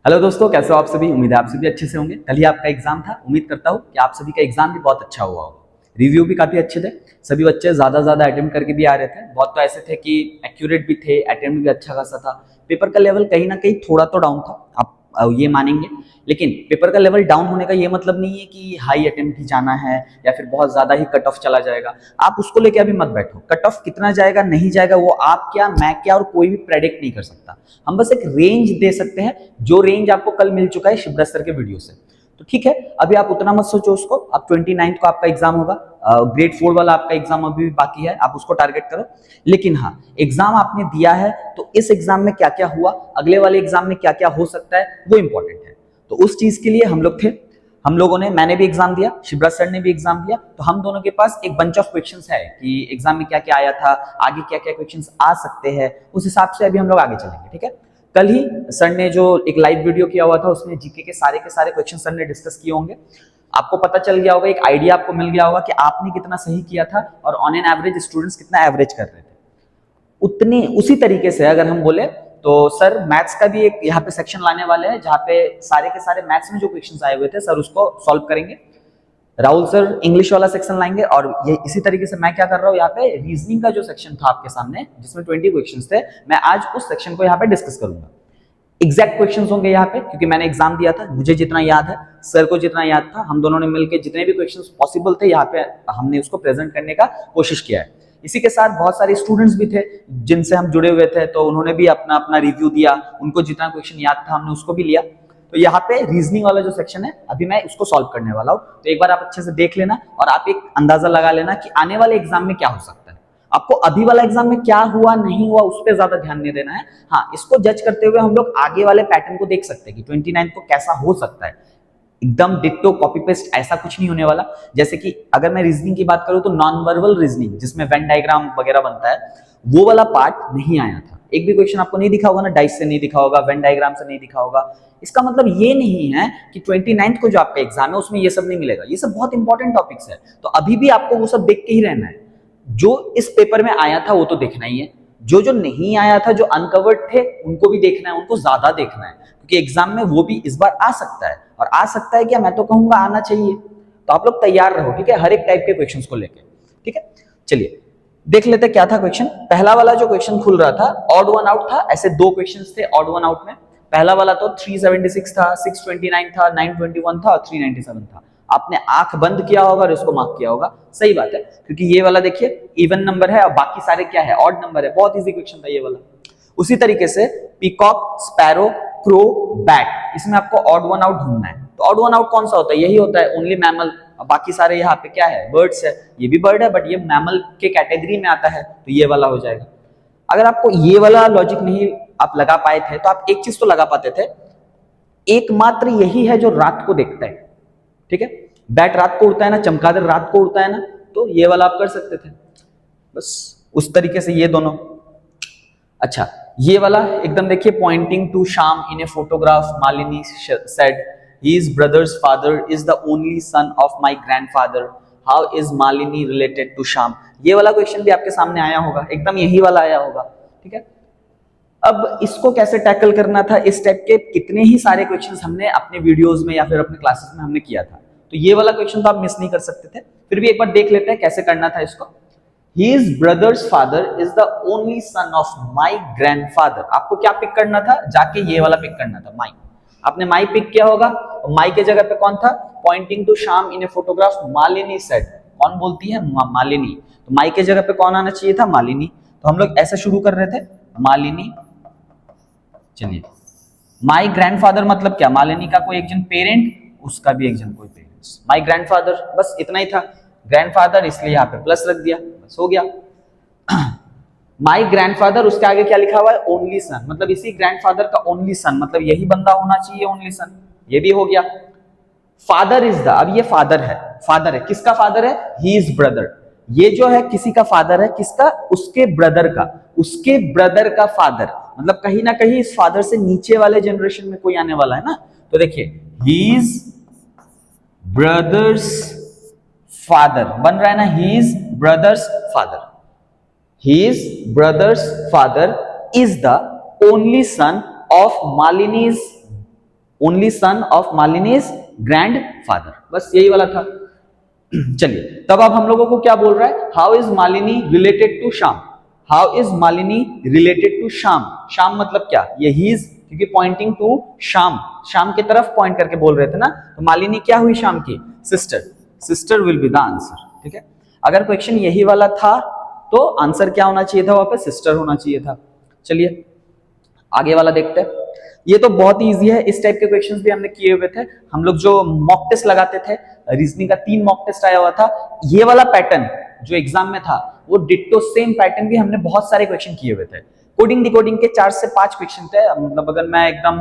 Hello दोस्तों, कैसे हो आप सभी। उम्मीद है आप सभी अच्छे से होंगे। कल ही आपका एग्जाम था। उम्मीद करता हूँ कि आप सभी का एग्जाम भी बहुत अच्छा हुआ होगा। रिव्यू भी काफी अच्छे थे। सभी बच्चे ज्यादा अटेम्प्ट करके भी आ रहे थे। बहुत तो ऐसे थे कि एक्यूरेट भी थे, अटेम्प्ट भी अच्छा खासा था। पेपर का लेवल कहीं ना कहीं थोड़ा तो डाउन था, आप ये मानेंगे। लेकिन पेपर का लेवल डाउन होने का ये मतलब नहीं है कि हाई अटेम्प्ट ही जाना है या फिर बहुत ज्यादा ही कट ऑफ चला जाएगा। आप उसको लेके अभी मत बैठो। कट ऑफ कितना जाएगा नहीं जाएगा वो आप क्या, मैं क्या और कोई भी प्रेडिक्ट नहीं कर सकता। हम बस एक रेंज दे सकते हैं, जो रेंज आपको कल मिल चुका है शिवराज सर के वीडियो से। तो ठीक है, अभी आप उतना मत सोचो उसको। अब 29 को आपका एग्जाम होगा। ग्रेड 4 वाला आपका एग्जाम अभी भी बाकी है, आप उसको टारगेट करो। लेकिन हाँ, एग्जाम आपने दिया है तो इस एग्जाम में क्या क्या हुआ, अगले वाले एग्जाम में क्या क्या हो सकता है, वो इंपॉर्टेंट है। तो उस चीज के लिए हम लोग थे। हम लोगों ने, मैंने भी एग्जाम दिया, शिवराज सर ने भी एग्जाम दिया। तो हम दोनों के पास एक बंच ऑफ क्वेश्चंस है कि एग्जाम में क्या क्या आया था, आगे क्या क्या क्वेश्चंस आ सकते हैं। उस हिसाब से अभी हम लोग आगे चलेंगे। ठीक है, कल ही सर ने जो एक लाइव वीडियो किया हुआ था उसमें जीके के सारे क्वेश्चन सर ने डिस्कस किए होंगे। आपको पता चल गया होगा, एक आइडिया आपको मिल गया होगा कि आपने कितना सही किया था और ऑन एन एवरेज स्टूडेंट्स कितना एवरेज कर रहे थे। उतनी उसी तरीके से अगर हम बोले तो सर मैथ्स का भी एक यहाँ पे सेक्शन लाने वाले हैं जहाँ पे सारे के सारे मैथ्स में जो क्वेश्चंस आए हुए थे सर उसको सॉल्व करेंगे। राहुल सर इंग्लिश वाला सेक्शन लाएंगे और ये इसी तरीके से मैं क्या कर रहा हूँ यहाँ पे, रीजनिंग का जो सेक्शन था आपके सामने जिसमें 20 क्वेश्चंस थे, मैं आज उस सेक्शन को यहाँ पे डिस्कस करूंगा। एग्जैक्ट क्वेश्चंस होंगे यहाँ पे, क्योंकि मैंने एग्जाम दिया था, मुझे जितना याद है, सर को जितना याद था, हम दोनों ने मिलकर जितने भी क्वेश्चंस पॉसिबल थे यहाँ पे हमने उसको प्रेजेंट करने का कोशिश किया है। इसी के साथ बहुत सारे स्टूडेंट्स भी थे जिनसे हम जुड़े हुए थे, तो उन्होंने भी अपना अपना रिव्यू दिया। उनको जितना क्वेश्चन याद था हमने उसको भी लिया। तो यहाँ पे रीजनिंग वाला जो सेक्शन है अभी मैं उसको सॉल्व करने वाला हूँ। तो एक बार आप अच्छे से देख लेना और आप एक अंदाजा लगा लेना कि आने वाले एग्जाम में क्या हो सकता है। आपको अभी वाला एग्जाम में क्या हुआ नहीं हुआ उस पर ज्यादा ध्यान नहीं देना है। हाँ, इसको जज करते हुए हम लोग आगे वाले पैटर्न को देख सकते हैं कि 29 को कैसा हो सकता है। एकदम डिट्टो कॉपी पेस्ट ऐसा कुछ नहीं होने वाला। जैसे कि अगर मैं रीजनिंग की बात करूं तो नॉन वर्बल रीजनिंग जिसमें वेन डायग्राम वगैरह बनता है, वो वाला पार्ट नहीं आया था। एक भी क्वेश्चन आपको नहीं दिखा होगा ना, डाइस से नहीं दिखा होगा, वेन डायग्राम से नहीं दिखा होगा। इसका मतलब ये नहीं है कि 29 को जो आपका एग्जाम है उसमें ये सब नहीं मिलेगा। ये सब बहुत इंपॉर्टेंट टॉपिक्स है, तो अभी भी आपको वो सब देख के ही रहना है। जो इस पेपर में आया था वो तो देखना ही है, जो जो नहीं आया था, जो अनकवर्ड थे, उनको भी देखना है, उनको ज्यादा देखना है, क्योंकि एग्जाम में वो भी इस बार आ सकता है। और आ सकता है क्या, मैं तो कहूंगा आना चाहिए। तो आप लोग तैयार रहो, ठीक है, हर एक टाइप के क्वेश्चंस को लेके। ठीक है, चलिए देख लेते क्या था क्वेश्चन। पहला वाला जो क्वेश्चन खुल रहा था ऑड वन आउट था। ऐसे दो क्वेश्चंस थे ऑड वन आउट में। पहला वाला तो 376 था, 629 था, 921 था और 397 था। आपने आंख बंद किया होगा और इसको मार्क किया होगा। सही बात है, क्योंकि ये वाला देखिए इवन नंबर है और बाकी सारे क्या है, ऑड नंबर है। बहुत इजी क्वेश्चन था ये वाला। उसी तरीके से पीकॉक, स्पैरो, क्रो, बैट, इसमें आपको ऑड वन आउट ढूंढना है। तो ऑड वन आउट कौन सा होता है, यही होता है ओनली मैमल। बाकी सारे यहाँ पे क्या है, बर्ड्स है। ये भी बर्ड है बट ये मैमल के कैटेगरी में आता है, तो ये वाला हो जाएगा। अगर आपको ये वाला लॉजिक नहीं आप लगा पाए थे तो आप एक चीज तो लगा पाते थे, एकमात्र यही है जो रात को देखता है। ठीक है, बैट रात को उड़ता है ना, चमगादड़ रात को उड़ता है ना, तो ये वाला आप कर सकते थे। बस उस तरीके से ये दोनों। अच्छा, ये वाला एकदम देखिए, pointing to Sham in a photograph Malini said his brother's father is the only son of my grandfather, how is Malini related to शाम। ये वाला क्वेश्चन भी आपके सामने आया होगा, एकदम यही वाला आया होगा। ठीक है, अब इसको कैसे टैकल करना था, इस टाइप के कितने ही सारे क्वेश्चंस हमने अपने वीडियोस में या फिर अपने क्लासेस में हमने किया था। तो ये वाला क्वेश्चन तो आप मिस नहीं कर सकते थे। फिर भी एक बार देख लेते हैं कैसे करना था इसको। His brother's father is the only son of my grandfather। आपको क्या पिक करना था, जाके ये वाला पिक करना था, माई। आपने माई पिक किया होगा, माई के जगह पे कौन था, Poynting to Sham in a photograph Malini said. कौन बोलती है, मालिनी। तो माई के जगह पे कौन आना चाहिए था, मालिनी। तो हम लोग ऐसे शुरू कर रहे थे, मालिनी। चलिए, माई ग्रैंडफादर मतलब क्या, मालिनी का कोई एक जन पेरेंट, उसका भी एक जन कोई पेरेंट्स, माई ग्रैंडफादर, बस इतना ही था। ग्रैंडफादर इसलिए यहाँ पे प्लस रख दिया, बस हो गया। माई ग्रैंडफादर, उसके आगे क्या लिखा हुआ है, ओनली सन, मतलब इसी ग्रैंडफादर का ओनली सन, मतलब यही बंदा होना चाहिए ओनली सन। ये भी हो गया। फादर इज द, अब ये फादर है, फादर है, किसका फादर है, ही इज ब्रदर। ये जो है किसी का फादर है, किसका, उसके ब्रदर का, उसके ब्रदर का फादर, मतलब कहीं ना कहीं इस फादर से नीचे वाले जनरेशन में कोई आने वाला है ना। तो देखिए, ही इज ब्रदर्स फादर बन रहा है ना, he is brother's father. His brother's father is the only son of Malini's only son of Malini's grandfather, बस यही वाला था। चलिए तब अब हम लोगों को क्या बोल रहा है, how is Malini related to Shyam, how is Malini related to Shyam, Shyam मतलब क्या, ये ही इज, क्योंकि पॉइंटिंग टू श्याम, श्याम की तरफ पॉइंट करके बोल रहे थे ना, तो मालिनी क्या हुई श्याम की, sister, sister will be the answer, ठीक है। अगर क्वेश्चन यही वाला था तो आंसर क्या होना चाहिए था, वहां पे सिस्टर होना चाहिए था। चलिए आगे वाला देखते हैं, ये तो बहुत इजी है, इस टाइप के क्वेश्चंस भी हमने किए हुए थे, हम लोग जो मॉक टेस्ट लगाते थे, रीजनिंग का 3 मॉक टेस्ट आया हुआ था, ये वाला पैटर्न जो एग्जाम में था वो डिट्टो सेम पैटर्न भी हमने बहुत सारे क्वेश्चन किए हुए थे। कोडिंग डिकोडिंग के 4 से 5 क्वेश्चन थे, मतलब अगर मैं एकदम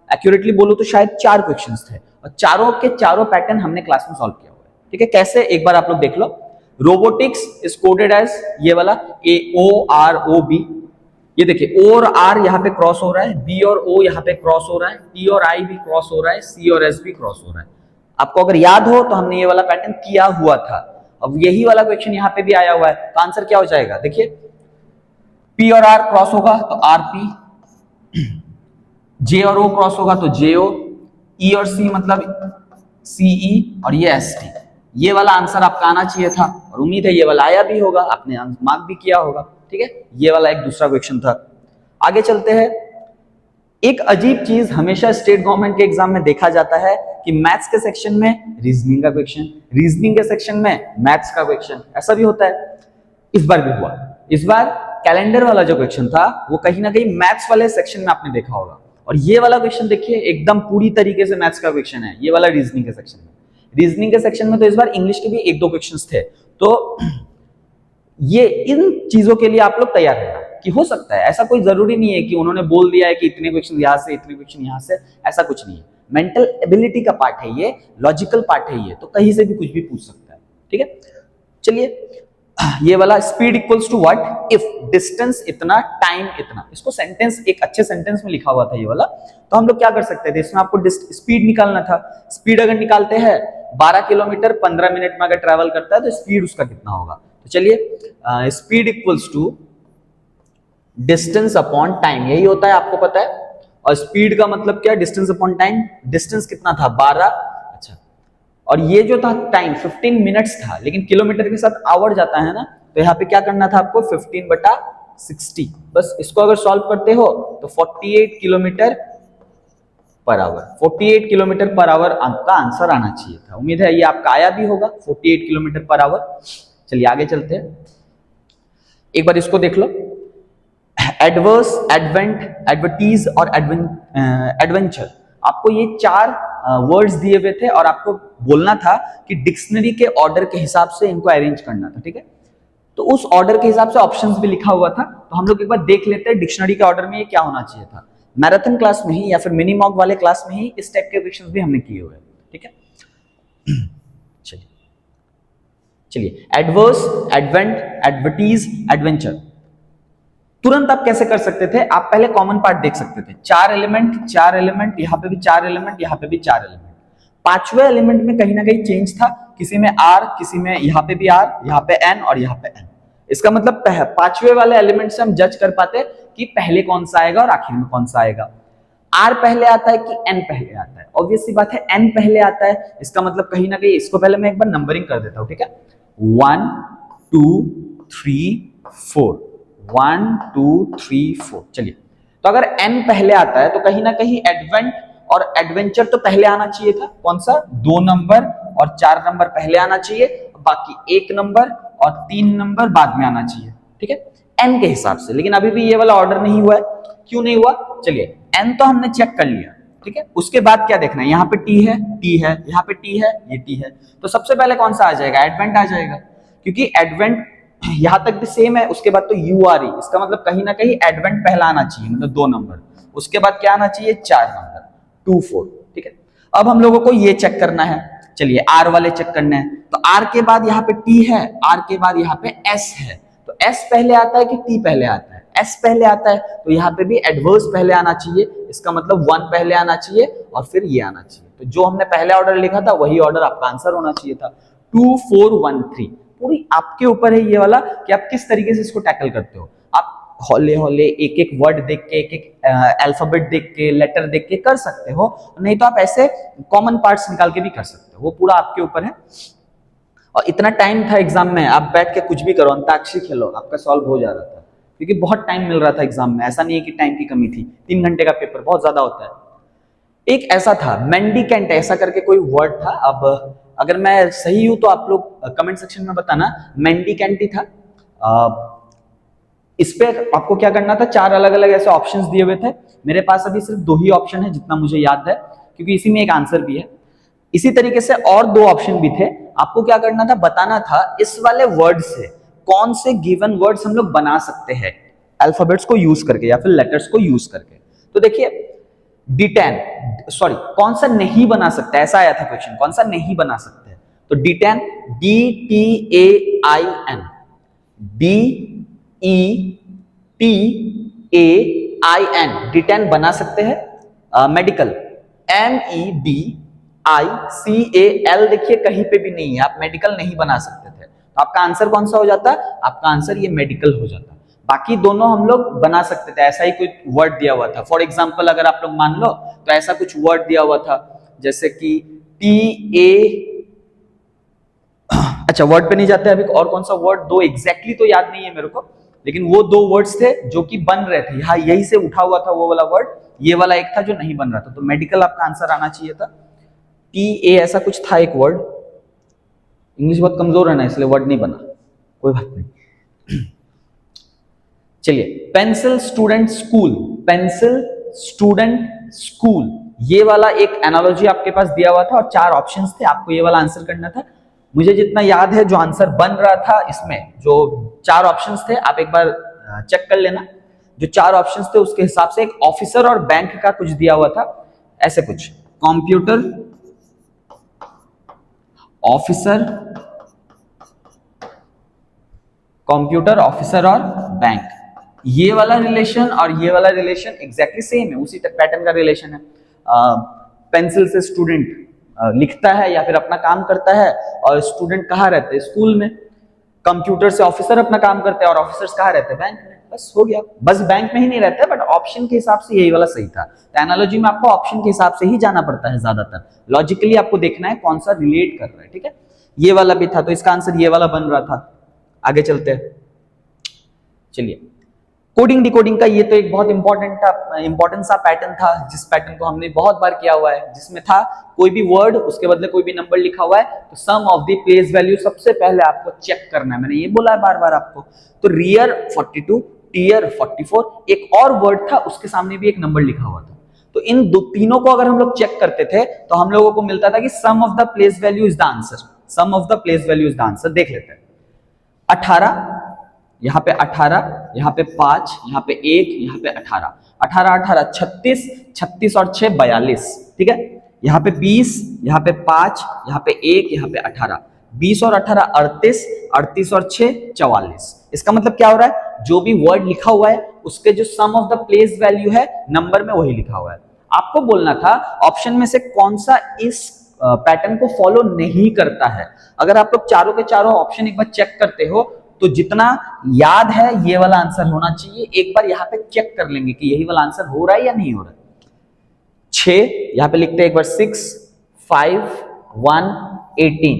एक्यूरेटली बोलूं तो शायद 4 क्वेश्चंस थे, और चारों के चारों पैटर्न हमने क्लास में सॉल्व किया हुआ है, ठीक है। कैसे, एक बार आप लोग देख लो। रोबोटिक्स इज कोडेड एज ये वाला AOROB, ये देखिए O और R यहाँ पे क्रॉस हो रहा है, B और O यहाँ पे क्रॉस हो रहा है, T और I भी क्रॉस हो रहा है, C और S भी क्रॉस हो रहा है। आपको अगर याद हो तो हमने ये वाला पैटर्न किया हुआ था, अब यही वाला क्वेश्चन यहाँ पे भी आया हुआ है, तो आंसर क्या हो जाएगा, देखिए P और R क्रॉस होगा तो RP, J और O क्रॉस होगा तो JO, E और C मतलब CE और ये ST, ये वाला आंसर आपका आना चाहिए था, और उम्मीद है ये वाला आया भी होगा, आपने मार्क भी किया होगा, ठीक है। ये वाला एक दूसरा क्वेश्चन था। आगे चलते हैं। एक अजीब चीज हमेशा स्टेट गवर्नमेंट के एग्जाम में देखा जाता है कि मैथ्स के सेक्शन में रीजनिंग का क्वेश्चन, रीजनिंग के सेक्शन में मैथ्स का क्वेश्चन, ऐसा भी होता है। इस बार भी हुआ, इस बार कैलेंडर वाला जो क्वेश्चन था वो कहीं ना कहीं मैथ्स वाले सेक्शन में आपने देखा होगा, और ये वाला क्वेश्चन देखिए एकदम पूरी तरीके से मैथ्स का क्वेश्चन है, ये वाला रीजनिंग के सेक्शन में। रीजनिंग के सेक्शन में तो इस बार इंग्लिश के भी 1-2 क्वेश्चंस थे, तो ये इन चीजों के लिए आप लोग तैयार रहना कि हो सकता है, ऐसा कोई जरूरी नहीं है कि उन्होंने बोल दिया है कि इतने क्वेश्चन यहां से इतने क्वेश्चन यहां से, ऐसा कुछ नहीं है। मेंटल एबिलिटी का पार्ट है ये, लॉजिकल पार्ट है ये, तो कहीं से भी कुछ भी पूछ सकता है, ठीक है। चलिए ये वाला speed equals to what if distance इतना टाइम इतना, इसको सेंटेंस एक अच्छे सेंटेंस में लिखा हुआ था ये वाला, तो हम लोग क्या कर सकते थे, इसमें आपको स्पीड निकालना था। स्पीड अगर निकालते हैं 12 किलोमीटर 15 मिनट में अगर ट्रैवल करता है तो स्पीड उसका कितना होगा, तो चलिए speed equals to distance upon time, यही होता है, आपको पता है। और स्पीड का मतलब क्या है, डिस्टेंस अपॉन टाइम, डिस्टेंस कितना था 12, अच्छा, और ये जो था टाइम 15 मिनट्स था, लेकिन किलोमीटर के साथ आवर जाता है ना, तो यहाँ पे क्या करना था आपको 15/60, बस इसको अगर सॉल्व करते हो तो 48 kilometre per hour, 48 kilometre per hour आपका आंसर आना चाहिए था। उम्मीद है ये आपका आया भी होगा 48 किलोमीटर पर आवर। चलिए आगे चलते हैं, एक बार इसको देख लो। एडवर्स, एडवेंट, एडवर्टीज और एडवेंचर, आपको ये 4 वर्ड्स दिए हुए थे और आपको बोलना था कि डिक्शनरी के ऑर्डर के हिसाब से इनको अरेंज करना था, ठीक है। तो उस ऑर्डर के हिसाब से ऑप्शंस भी लिखा हुआ था, तो हम लोग एक बार देख लेते हैं डिक्शनरी के ऑर्डर में ये क्या होना चाहिए था। मैराथन क्लास में ही या फिर मिनी मॉक वाले क्लास में ही इस टाइप के क्वेश्चंस भी हमने किए हुए हैं, ठीक है। चलिए चलिए एडवर्स, एडवेंट, एडवर्टीज, एडवेंचर, तुरंत आप कैसे कर सकते थे, आप पहले कॉमन पार्ट देख सकते थे, 4 एलिमेंट, 4 एलिमेंट, यहाँ पे भी 4 एलिमेंट, यहाँ पे भी 4 एलिमेंट, 5वें एलिमेंट में कहीं ना कहीं चेंज था, किसी में R, किसी में यहाँ पे भी R, यहाँ पे N और यहाँ पे N। इसका मतलब 5वें वाले एलिमेंट से हम जज कर पाते कि पहले कौन सा आएगा और आखिर में कौन सा आएगा। R पहले आता है कि N पहले आता है, ऑब्वियस सी बात है N पहले आता है, इसका मतलब कहीं ना कहीं इसको पहले मैं एक बार नंबरिंग कर देता हूं, ठीक है। 1 2 3 4, 1 2 3 4। चलिए, तो अगर N पहले आता है तो कहीं ना कहीं एडवेंट और एडवेंचर तो पहले आना चाहिए था, कौन सा, 2 नंबर और 4 नंबर पहले आना चाहिए, बाकी 1 नंबर और 3 नंबर बाद में आना चाहिए, ठीक है, N के हिसाब से। लेकिन अभी भी ये वाला ऑर्डर नहीं हुआ है, क्यों नहीं हुआ, चलिए N तो हमने चेक कर लिया, ठीक है। उसके बाद क्या देखना है, यहाँ पे T है, T है, यहाँ पे T है, ये T है, तो सबसे पहले कौन सा आ जाएगा, एडवेंट आ जाएगा, क्योंकि एडवेंट यहां तक भी सेम है। उसके बाद तो URE, इसका मतलब कहीं ना कहीं एडवेंट पहला आना चाहिए, मतलब 2 नंबर, उसके बाद क्या आना चाहिए, 4 नंबर, 2 4, ठीक है। अब हम लोगों को ये चेक करना है, चलिए R वाले चेक करना है, तो R के बाद यहाँ पे T है, R के बाद यहाँ पे S है, तो S पहले आता है कि T पहले आता है, S पहले आता है, तो यहाँ पे भी एडवर्स पहले आना चाहिए, इसका मतलब 1 पहले आना चाहिए और फिर ये आना चाहिए। तो जो हमने पहले ऑर्डर लिखा था वही ऑर्डर आपका आंसर होना चाहिए था, 2 4 1 3। पूरी आपके ऊपर है ये वाला कि आप किस तरीके से इसको टैकल करते हो। आप हौले हौले एक एक वर्ड देख के, एक एक अल्फाबेट देख के, लेटर देख के कर सकते हो, नहीं तो आप ऐसे कॉमन पार्ट्स निकाल के भी कर सकते हो, वो पूरा आपके ऊपर है। और इतना टाइम था एग्जाम में, आप बैठ के कुछ भी करो, अंताक्षरी खेलो, आपका सॉल्व हो जा रहा था, क्योंकि बहुत टाइम मिल रहा था एग्जाम में। ऐसा नहीं है कि टाइम की कमी थी, 3 घंटे का पेपर बहुत ज्यादा होता है। एक ऐसा था मेंडिकेंट ऐसा करके कोई वर्ड था। अब अगर मैं सही हूं तो आप लोग कमेंट सेक्शन में बताना, मेंडिकेंट ही था। इस पे आपको क्या करना था, 4 अलग अलग ऐसे ऑप्शंस दिए हुए थे। मेरे पास अभी सिर्फ 2 ही ऑप्शन है जितना मुझे याद है, क्योंकि इसी में एक आंसर भी है। इसी तरीके से और 2 ऑप्शन भी थे। आपको क्या करना था, बताना था इस वाले वर्ड से कौन से गिवन वर्ड्स हम लोग बना सकते हैं, अल्फाबेट्स को यूज करके या फिर लेटर्स को यूज करके। तो देखिए D10, सॉरी कौन सा नहीं बना सकते, ऐसा आया था क्वेश्चन, कौन सा नहीं बना सकते हैं। तो D10, DTAIN, DETAIN, D10 बना सकते हैं। मेडिकल, MEDICAL, देखिए कहीं पे भी नहीं है, आप मेडिकल नहीं बना सकते थे। तो आपका आंसर कौन सा हो जाता, आपका आंसर ये मेडिकल हो जाता। बाकी दोनों हम लोग बना सकते थे, ऐसा ही कोई वर्ड दिया हुआ था। फॉर एग्जाम्पल अगर आप लोग मान लो तो ऐसा कुछ वर्ड दिया हुआ था, जैसे कि TA, अच्छा वर्ड पे नहीं जाते अभी, और कौन सा वर्ड, 2 एग्जैक्टली तो याद नहीं है मेरे को, लेकिन वो 2 वर्ड्स थे जो कि बन रहे थे, यहाँ यही से उठा हुआ था वो वाला वर्ड, ये वाला एक था जो नहीं बन रहा था। तो मेडिकल आपका आंसर आना चाहिए था। TA ऐसा कुछ था एक वर्ड, इंग्लिश बहुत कमजोर है ना इसलिए वर्ड नहीं बना, कोई बात नहीं। चलिए, pencil student school, pencil student school, ये वाला एक एनालॉजी आपके पास दिया हुआ था और 4 ऑप्शंस थे, आपको ये वाला आंसर करना था। मुझे जितना याद है जो आंसर बन रहा था इसमें, जो 4 ऑप्शंस थे, आप एक बार चेक कर लेना। जो 4 ऑप्शंस थे उसके हिसाब से एक ऑफिसर और बैंक का कुछ दिया हुआ था, ऐसे कुछ, कंप्यूटर, ऑफिसर, कंप्यूटर, ऑफिसर और बैंक, ये वाला रिलेशन और ये वाला रिलेशन एग्जैक्टली सेम है, उसी पैटर्न का रिलेशन है। पेंसिल से स्टूडेंट लिखता है या फिर अपना काम करता है, और स्टूडेंट कहाँ रहते हैं, स्कूल में। कंप्यूटर से ऑफिसर अपना काम करते हैं और ऑफिसर्स कहाँ रहते हैं, बैंक में। बस हो गया, बस बैंक में ही नहीं रहते, बट ऑप्शन के हिसाब से यही वाला सही था। तो एनालॉजी में आपको ऑप्शन के हिसाब से ही जाना पड़ता है ज्यादातर, लॉजिकली आपको देखना है कौन सा रिलेट कर रहा है, ठीक है। ये वाला भी था, तो इसका आंसर ये वाला बन रहा था। आगे चलते हैं, चलिए। कोडिंग डिकोडिंग का ये तो एक बहुत इंपॉर्टेंट सा पैटर्न था, जिस पैटर्न को हमने बहुत बार किया हुआ है, जिसमें था कोई भी वर्ड उसके बदले कोई भी नंबर लिखा हुआ है, तो सम ऑफ द प्लेस वैल्यू सबसे पहले आपको चेक करना है। मैंने ये बोला है बार बार आपको। तो रियर 42, टीयर 44, एक और वर्ड था उसके सामने भी एक नंबर लिखा हुआ था। तो इन तीनों को अगर हम लोग चेक करते थे तो हम लोगों को मिलता था कि sum of the place value is the answer, sum of the place value is the answer. देख लेते हैं, 18, यहाँ पे 18, यहाँ पे 5, यहाँ पे 1, यहाँ पे 18, 18 18 36, 36 और 6 42, ठीक है। यहाँ पे 20, यहाँ पे 5, यहाँ पे 1, यहाँ पे 18, 20 और 18 38, 38 और 6 44। इसका मतलब क्या हो रहा है, जो भी वर्ड लिखा हुआ है उसके जो सम ऑफ द प्लेस वैल्यू है नंबर में वही लिखा हुआ है। आपको बोलना था ऑप्शन में से कौन सा इस पैटर्न को फॉलो नहीं करता है। अगर आप लोग चारों के चारों ऑप्शन एक बार चेक करते हो तो जितना याद है ये वाला आंसर होना चाहिए, एक बार यहाँ पे चेक कर लेंगे कि यही वाला आंसर हो रहा है या नहीं हो रहा है। 6, यहाँ पे लिखते हैं एक बार 6, 5, 1, 18,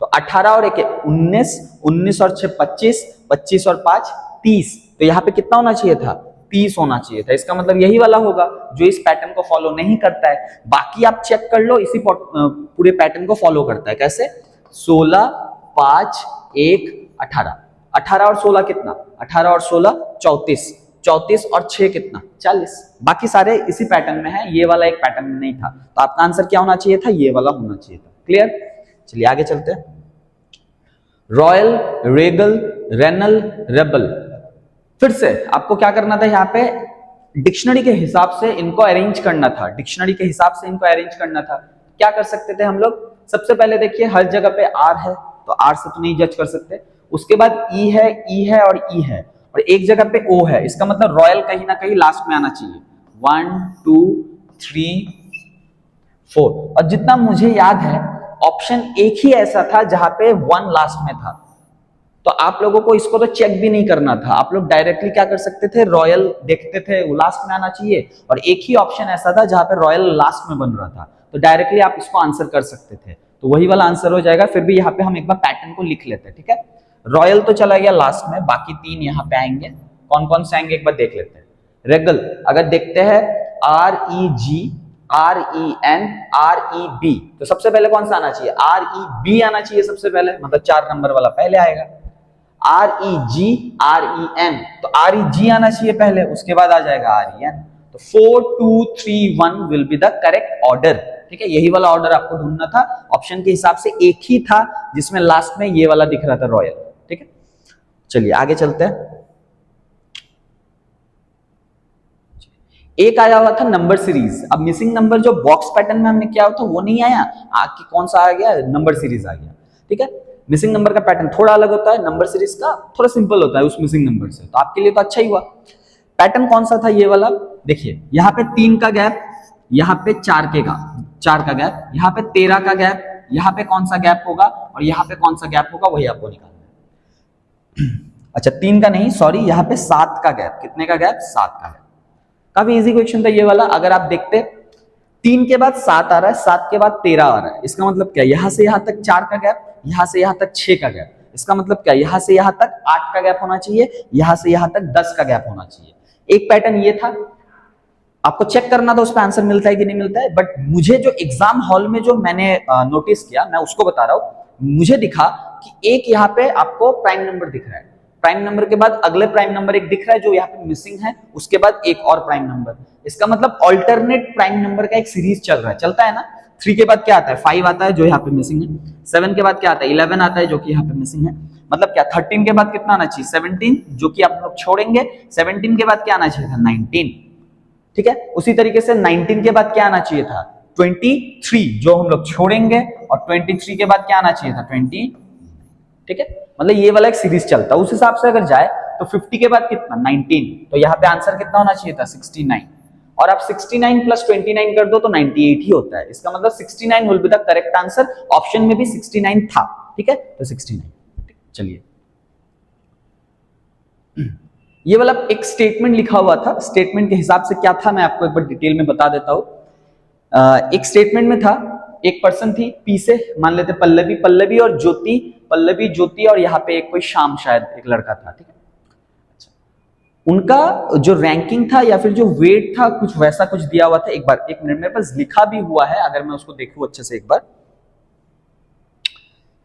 तो 18 और 1 19, 19 और 6 25, 25 और 5 30, तो यहाँ पे कितना होना चाहिए था, 30 होना चाहिए था। इसका मतलब यही वाला होगा जो इस पैटर्न को फॉलो नहीं करता है। बाकी आप चेक कर लो, इसी पूरे पैटर्न को फॉलो करता है। कैसे, 16, 5, 1, 18, 18 और 16 कितना, 18 और 16 34, 34 और 6 कितना, 40। बाकी सारे इसी पैटर्न में है, ये वाला एक पैटर्न में नहीं था। तो आपका आंसर क्या होना चाहिए था, ये वाला होना चाहिए था। क्लियर, चलिए आगे चलते हैं। रॉयल, रेगल, रेनल, रेबल, फिर से आपको क्या करना था, यहाँ पे डिक्शनरी के हिसाब से इनको अरेंज करना था, डिक्शनरी के हिसाब से इनको अरेंज करना था। क्या कर सकते थे हम लोग, सबसे पहले देखिए हर जगह पे आर है तो आर से तो नहीं जज कर सकते, उसके बाद ई है और ई है, और एक जगह पे ओ है, इसका मतलब रॉयल कहीं ना कहीं लास्ट में आना चाहिए। 1 2 3 4, और जितना मुझे याद है ऑप्शन एक ही ऐसा था जहां पे 1 लास्ट में था, तो तो आप लोगों को इसको तो चेक भी नहीं करना था, आप लोग डायरेक्टली क्या कर सकते थे, रॉयल देखते थे वो लास्ट में आना चाहिए, और एक ही ऑप्शन ऐसा था जहां पे रॉयल लास्ट में बन रहा था, तो डायरेक्टली आप इसको आंसर कर सकते थे, तो वही वाला आंसर हो जाएगा। फिर भी यहाँ पे हम एक बार पैटर्न को लिख लेते हैं, ठीक है। रॉयल तो चला गया लास्ट में, बाकी 3 यहाँ पे आएंगे, कौन कौन से आएंगे एक बार देख लेते हैं। रेगल अगर देखते हैं REG REN REB, तो सबसे पहले कौन सा आना चाहिए, REB आना चाहिए सबसे पहले, मतलब 4 नंबर वाला पहले आएगा। REG REN, तो REG आना चाहिए पहले, उसके बाद आ जाएगा REN। तो 4 2 3 1 will be the correct order, ठीक है। यही वाला ऑर्डर आपको ढूंढना था, ऑप्शन के हिसाब से एक ही था जिसमें लास्ट में ये वाला दिख रहा था रॉयल, ठीक है। चलिए आगे चलते हैं। एक आया हुआ था नंबर सीरीज, अब मिसिंग नंबर जो बॉक्स पैटर्न में हमने किया हुआ था वो नहीं आया, आगे कौन सा आ गया, नंबर सीरीज आ गया, ठीक है। मिसिंग नंबर का पैटर्न थोड़ा अलग होता है, नंबर सीरीज का थोड़ा सिंपल होता है उस मिसिंग नंबर से, तो आपके लिए तो अच्छा ही हुआ। पैटर्न कौन सा था ये वाला, देखिए यहाँ पे 3 का गैप, यहाँ पे 4 का गैप, यहाँ पे 13 का गैप, यहाँ पे कौन सा गैप होगा और यहाँ पे कौन सा गैप होगा वही आपको निकालना है। अच्छा 3 का नहीं, सॉरी, यहाँ पे 7 का गैप, कितने का गैप, 7 का गैप। काफी इजी क्वेश्चन था ये वाला। अगर आप देखते 3 के बाद 7 आ रहा है, 7 के बाद 13 आ रहा है, इसका मतलब क्या, यहां से यहां तक 4 का गैप, यहां से यहां तक 6 का गैप, इसका मतलब क्या, यहां से यहां तक 8 का गैप होना चाहिए, यहां से यहां तक 10 का गैप होना चाहिए। एक पैटर्न ये था, आपको चेक करना था उस पर आंसर मिलता है कि नहीं मिलता है, बट मुझे जो एग्जाम हॉल में जो मैंने नोटिस किया, मैं उसको बता रहा हूं, मुझे दिखा कि एक यहाँ पे आपको प्राइम नंबर दिख रहा है, प्राइम नंबर के बाद अगले प्राइम नंबर एक दिख रहा है जो यहाँ पे मिसिंग है, उसके बाद एक और प्राइम नंबर, इसका मतलब ऑल्टरनेट प्राइम नंबर का एक सीरीज चल रहा है, चलता है ना। 3 के बाद क्या आता है, 5 आता है जो यहाँ पे मिसिंग है, 7 के बाद क्या आता है, 11 आता है जो कि यहाँ पे मिसिंग है, मतलब क्या 13 के बाद कितना आना चाहिए, 17, जो कि आप लोग छोड़ेंगे, 17 के बाद क्या आना चाहिए था, 19, ठीक है। उसी तरीके से 19 के बाद क्या आना चाहिए था, 23, जो हम लोग छोड़ेंगे, और 23 के बाद क्या आना चाहिए था, 20, ठीक है। मतलब ये वाला एक सीरीज चलता है, उस हिसाब से अगर जाए तो 50 के बाद कितना, 19, तो यहाँ पे आंसर कितना होना चाहिए था, 69, और आप 69 प्लस 29 कर दो तो 98 ही होता है, इसका मतलब 69 will be the correct answer, option में भी 69 था, ठीक है, तो 69। चलिए ये वाला एक स्टेटमेंट लिखा हुआ था, स्टेटमेंट के हिसाब से क्या था मैं आपको एक बार डिटेल में बता देता हूं। एक स्टेटमेंट में था, एक पर्सन थी पी से, मान लेते पल्लवी, पल्लवी और ज्योति, पल्लवी ज्योति और यहाँ पे एक कोई शाम, शायद एक लड़का था, ठीक है। उनका जो रैंकिंग था या फिर जो वेट था कुछ वैसा कुछ दिया हुआ था, एक बार 1 मिनट मेरे पास लिखा भी हुआ है, अगर मैं उसको देखूं अच्छे से एक बार,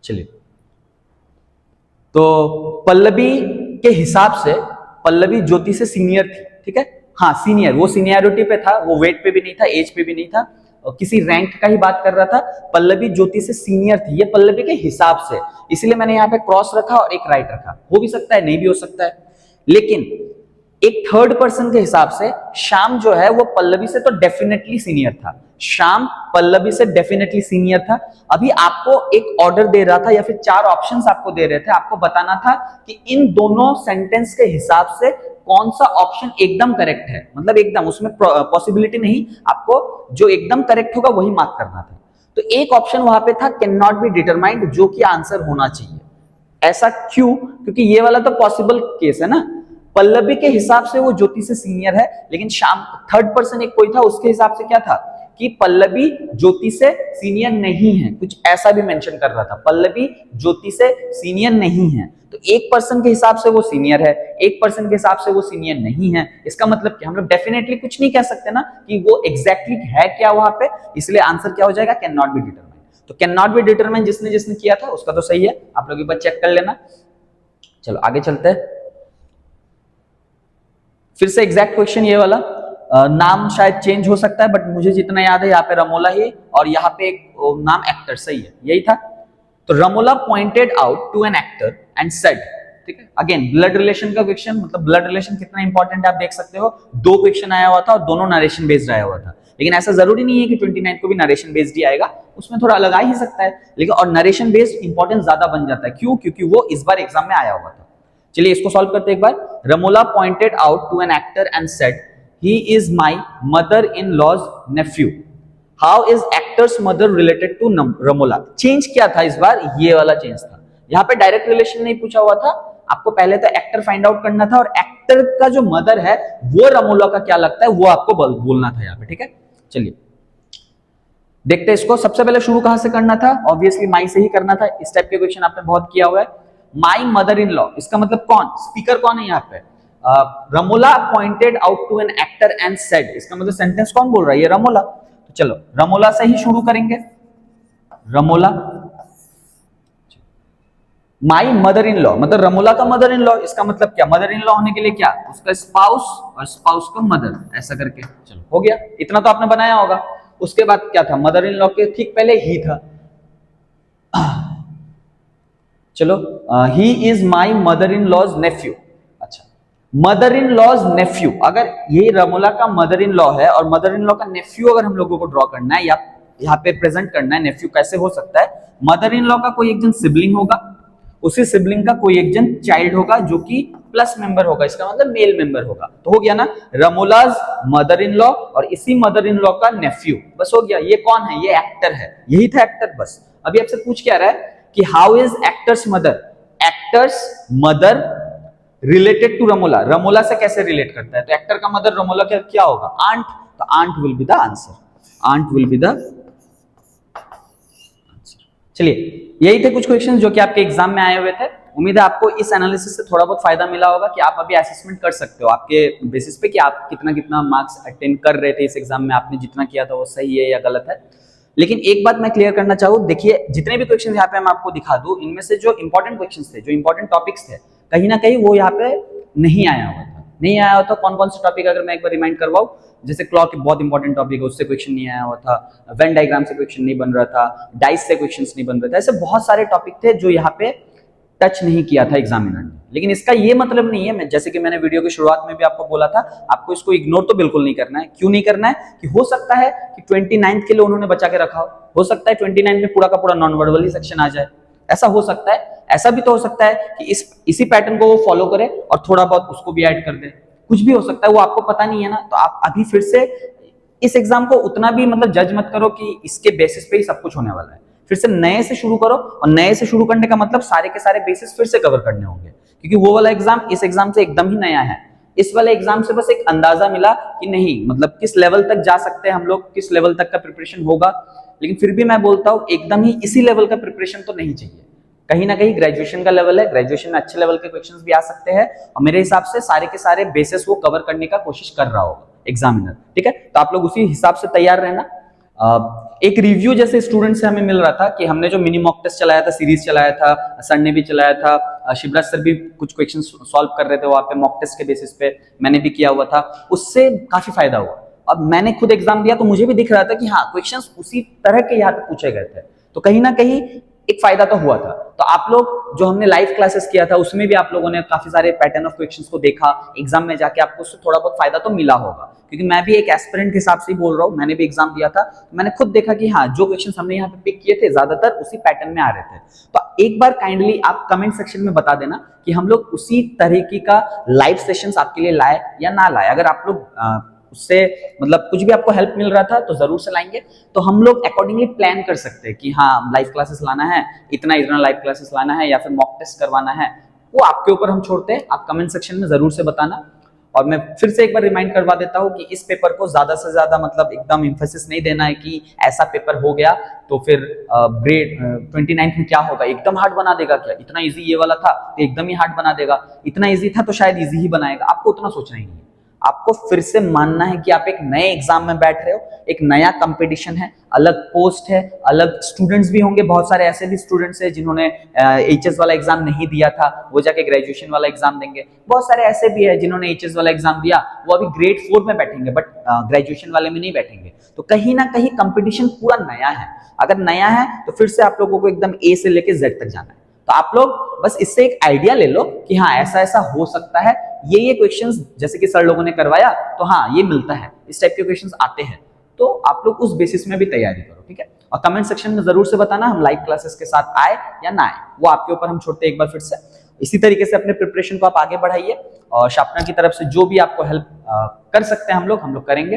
चलिए। तो पल्लवी के हिसाब से पल्लवी ज्योति से सीनियर थी, ठीक है, हाँ सीनियर, वो सीनियरिटी पे था, वो वेट पे भी नहीं था, एज पे भी नहीं था, और किसी रैंक का ही बात कर रहा था, पल्लवी ज्योति से सीनियर थी, ये पल्लवी के हिसाब से, इसलिए मैंने यहाँ पे क्रॉस रखा और एक राइट रखा, हो भी सकता है नहीं भी हो सकता है, लेकिन एक थर्ड पर्सन के हिसाब से श्याम जो है वो पल्लवी से तो डेफिनेटली सीनियर था, श्याम पल्लवी से डेफिनेटली सीनियर था। अभी आपको एक ऑर्डर दे रहा था या फिर 4 ऑप्शंस आपको दे रहे थे, आपको बताना था कि इन दोनों सेंटेंस के हिसाब से कौन सा ऑप्शन एकदम करेक्ट है, मतलब एकदम उसमें पॉसिबिलिटी नहीं, आपको जो एकदम करेक्ट होगा वही मार्क करना था। तो एक ऑप्शन वहां पे था कैन नॉट बी डिटरमाइंड, जो कि आंसर होना चाहिए। ऐसा क्यों, क्योंकि ये वाला तो पॉसिबल केस है ना, पल्लवी के हिसाब से वो ज्योति से सीनियर है, लेकिन शाम थर्ड पर्सन एक कोई था, उसके हिसाब से क्या था कि पल्लवी ज्योति से सीनियर नहीं है, कुछ ऐसा भी मेंशन कर रहा था, पल्लवी ज्योति से सीनियर नहीं है। तो एक पर्सन के हिसाब से वो सीनियर है, एक पर्सन के हिसाब से वो सीनियर नहीं है, इसका मतलब क्या, हम लोग डेफिनेटली कुछ नहीं कह सकते ना कि वो एग्जैक्टली है क्या वहां पे, इसलिए आंसर क्या हो जाएगा, कैन नॉट बी डिटरमाइंड। तो कैन नॉट बी डिटरमाइंड जिसने जिसने किया था उसका तो सही है, आप लोग एक बार चेक कर लेना। चलो आगे चलते हैं, फिर से एग्जैक्ट क्वेश्चन ये वाला, नाम शायद चेंज हो सकता है बट मुझे जितना याद है यहाँ पे रमोला ही, और यहाँ पे एक नाम एक्टर, सही है यही था। तो Ramola pointed out to an actor and said, ठीक है, अगेन ब्लड रिलेशन का क्वेश्चन, मतलब ब्लड रिलेशन कितना इंपॉर्टेंट है आप देख सकते हो, 2 क्वेश्चन आया हुआ था और दोनों नरेशन बेस्ड आया हुआ था, लेकिन ऐसा जरूरी नहीं है कि 29 को भी नरेशन बेस्ड ही आएगा, उसमें थोड़ा अलग आ ही सकता है, लेकिन और नरेशन बेस्ड इंपॉर्टेंस ज्यादा बन जाता है, क्यों, क्योंकि वो इस बार एग्जाम में आया हुआ था। चलिए इसको सॉल्व करते हैं एक बार। Ramola pointed out to an actor and said he is my mother in law's nephew, how is actor's mother related to Ramola. Change क्या था इस बार, ये वाला चेंज था, यहाँ पे डायरेक्ट रिलेशन नहीं पूछा हुआ था, आपको पहले तो एक्टर फाइंड आउट करना था और एक्टर का जो मदर है वो रमोला का क्या लगता है वो आपको बोलना था यहाँ पे, ठीक है। चलिए देखते हैं इसको। सबसे पहले शुरू कहां से करना था, ऑब्वियसली माई से ही करना था। इस टाइप के क्वेश्चन आपने बहुत किया हुआ है। माई मदर इन लॉ, इसका मतलब कौन, स्पीकर कौन है यहाँ पे, Ramola pointed out to an actor and said, इसका मतलब सेंटेंस कौन बोल रहा है, ये रमोला। तो चलो रमोला से ही शुरू करेंगे। रमोला माई मदर इन लॉ, मतलब रमोला का मदर इन लॉ, इसका मतलब क्या, मदर इन लॉ होने के लिए क्या, उसका स्पाउस और स्पाउस का मदर, ऐसा करके। चलो हो गया, इतना तो आपने बनाया होगा। उसके बाद क्या था, मदर इन लॉ के ठीक पहले ही था। चलो he is my mother in law's nephew. अच्छा, मदर इन लॉज नेफ्यू, अगर ये रमोला का मदर इन लॉ है और मदर इन लॉ का नेफ्यू अगर हम लोगों को ड्रॉ करना है या यहाँ पे प्रेजेंट करना है, नेफ्यू कैसे हो सकता है, मदर इन लॉ का कोई एक जन सिबलिंग होगा, उसी सिबलिंग का कोई एक जन चाइल्ड होगा जो कि प्लस मेंबर होगा, इसका मतलब मेल मेंबर होगा। तो हो गया ना, रमोलाज मदर इन लॉ और इसी मदर इन लॉ का नेफ्यू, बस हो गया। ये कौन है, ये एक्टर है, यही था एक्टर बस। अभी आपसे पूछ क्या रहा है कि how is actor's mother, actor's mother related to Ramola, Ramola से कैसे रिलेट करता है, तो एक्टर का मदर रमोला क्या होगा, आंट, तो aunt will be the answer, aunt will be the answer. चलिए यही थे कुछ क्वेश्चंस जो कि आपके एग्जाम में आए हुए थे। उम्मीद है आपको इस एनालिसिस से थोड़ा बहुत फायदा मिला होगा कि आप अभी असेसमेंट कर सकते हो आपके बेसिस पे कि आप कितना कितना मार्क्स अटेंड कर रहे थे इस एग्जाम में, आपने जितना किया था वो सही है या गलत है। लेकिन एक बात मैं क्लियर करना चाहूँ, देखिए जितने भी क्वेश्चन यहाँ पे मैं आपको दिखा दूं, इनमें से जो इंपॉर्टेंट क्वेश्चन थे, जो इंपॉर्टेंट टॉपिक्स थे, कहीं ना कहीं वो यहाँ पे नहीं आया हुआ था। नहीं आया हुआ था कौन कौन से टॉपिक, अगर मैं एक बार रिमाइंड करवाऊं, जैसे क्लॉक बहुत इंपॉर्टेंट टॉपिक है, उससे क्वेश्चन नहीं आया हुआ था, वेन डायग्राम से क्वेश्चन नहीं बन रहा था, डाइस से क्वेश्चन नहीं बन रहे थे, ऐसे बहुत सारे टॉपिक थे जो यहाँ पे टच नहीं किया था एग्जामिनर ने। लेकिन इसका ये मतलब नहीं है, मैं जैसे कि मैंने वीडियो की शुरुआत में भी आपको बोला था, आपको इसको इग्नोर तो बिल्कुल नहीं करना है। क्यों नहीं करना है, कि हो सकता है कि 29th के लिए उन्होंने बचा के रखा हो सकता है 29 में पूरा का पूरा नॉन वर्बल ही सेक्शन आ जाए, ऐसा हो सकता है। ऐसा भी तो हो सकता है कि इसी पैटर्न को वो फॉलो करे और थोड़ा बहुत उसको भी ऐड कर दे, कुछ भी हो सकता है, वो आपको पता नहीं है ना। तो आप अभी फिर से इस एग्जाम को उतना भी मतलब जज मत करो कि इसके बेसिस पे ही सब कुछ होने वाला है। फिर से नए से शुरू करो, और नए से शुरू करने का मतलब सारे के सारे बेसिस फिर से कवर करने होंगे, क्योंकि वो वाला एग्जाम इस एग्जाम से एकदम ही नया है। इस वाले एग्जाम से बस एक अंदाजा मिला कि नहीं, मतलब किस लेवल तक जा सकते हैं हम लोग, किस लेवल तक का प्रिपरेशन होगा। लेकिन फिर भी मैं बोलता हूं एकदम ही इसी लेवल का प्रिपरेशन तो नहीं चाहिए, कहीं ना कहीं ग्रेजुएशन का लेवल है, ग्रेजुएशन में अच्छे लेवल के क्वेश्चंस भी आ सकते हैं, और मेरे हिसाब से सारे के सारे बेसिस वो कवर करने का कोशिश कर रहा होगा एग्जामिनर, ठीक है। तो आप लोग उसी हिसाब से तैयार रहना। एक रिव्यू जैसे स्टूडेंट से हमें मिल रहा था कि हमने जो मिनी मॉक टेस्ट चलाया था, सीरीज चलाया था, सर ने भी चलाया था, शिवराज सर भी कुछ क्वेश्चन सॉल्व कर रहे थे वहां पे मॉक टेस्ट के बेसिस पे, मैंने भी किया हुआ था, उससे काफी फायदा हुआ। अब मैंने खुद एग्जाम दिया तो मुझे भी दिख रहा था कि हाँ क्वेश्चंस उसी तरह के यहाँ पे पूछे गए थे, तो कहीं ना कहीं एक फायदा तो हुआ था। तो आप लोग जो हमने लाइव क्लासेस किया था उसमें भी आप लोगों ने काफी सारे पैटर्न ऑफ क्वेश्चंस को देखा, एग्जाम में जाके आपको उससे थोड़ा बहुत फायदा तो मिला होगा, क्योंकि मैं भी एक एस्पिरेंट के हिसाब से ही बोल रहा हूँ, मैंने भी एग्जाम दिया था, मैंने खुद देखा कि हाँ जो क्वेश्चंस हमने यहाँ पे पिक किए थे ज्यादातर उसी पैटर्न में आ रहे थे। तो एक बार काइंडली आप कमेंट सेक्शन में बता देना कि हम लोग उसी तरीके का लाइव सेशंस आपके लिए लाए या ना लाए। अगर आप लोग उससे मतलब कुछ भी आपको हेल्प मिल रहा था तो जरूर से लाएंगे, तो हम लोग अकॉर्डिंगली प्लान कर सकते हैं कि हाँ लाइव क्लासेस लाना है, इतना इतना लाइव क्लासेस लाना है, या फिर मॉक टेस्ट करवाना है, वो आपके ऊपर हम छोड़ते हैं। आप कमेंट सेक्शन में जरूर से बताना। और मैं फिर से एक बार रिमाइंड करवा देता हूं कि इस पेपर को ज्यादा से ज्यादा मतलब एकदम इंफोसिस नहीं देना है कि ऐसा पेपर हो गया तो फिर ग्रेड 29 में क्या होगा, एकदम हार्ड बना देगा क्या, इतना इजी ये वाला था तो एकदम ही हार्ड बना देगा, इतना इजी था तो शायद इजी ही बनाएगा, आपको उतना सोचना ही नहीं है। आपको फिर से मानना है कि आप एक नए एग्जाम में बैठ रहे हो, एक नया कंपटीशन है, अलग पोस्ट है, अलग स्टूडेंट्स भी होंगे, बहुत सारे ऐसे भी स्टूडेंट्स हैं जिन्होंने एचएस वाला एग्जाम नहीं दिया था, वो जाके ग्रेजुएशन वाला एग्जाम देंगे। बहुत सारे ऐसे भी है जिन्होंने एचएस वाला एग्जाम दिया, वो अभी ग्रेड 4 में बैठेंगे बट ग्रेजुएशन वाले में नहीं बैठेंगे। तो कहीं ना कहीं कंपटीशन पूरा नया है। अगर नया है तो फिर से आप लोगों को एकदम ए से लेके जेड तक जाना है। तो आप लोग बस इससे एक आइडिया ले लो कि हाँ ऐसा ऐसा हो सकता है, ये क्वेश्चंस जैसे कि सर लोगों ने करवाया तो हाँ ये मिलता है, इस टाइप के क्वेश्चंस आते हैं, तो आप लोग उस बेसिस में भी तैयारी करो, ठीक है। और कमेंट सेक्शन में जरूर से बताना हम लाइव क्लासेस के साथ आए या ना आए, वो आपके ऊपर हम छोड़ते हैं एक बार फिर से। इसी तरीके से अपने प्रिपरेशन को आप आगे बढ़ाइए, और शार्पनर की तरफ से जो भी आपको हेल्प कर सकते हैं हम लोग करेंगे।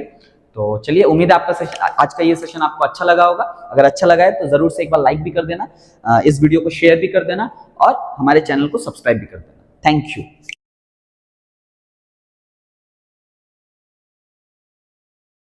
तो चलिए, उम्मीद है आपका आज का ये सेशन आपको अच्छा लगा होगा। अगर अच्छा लगा है तो जरूर से एक बार लाइक भी कर देना, इस वीडियो को शेयर भी कर देना और हमारे चैनल को सब्सक्राइब भी कर देना। Thank you.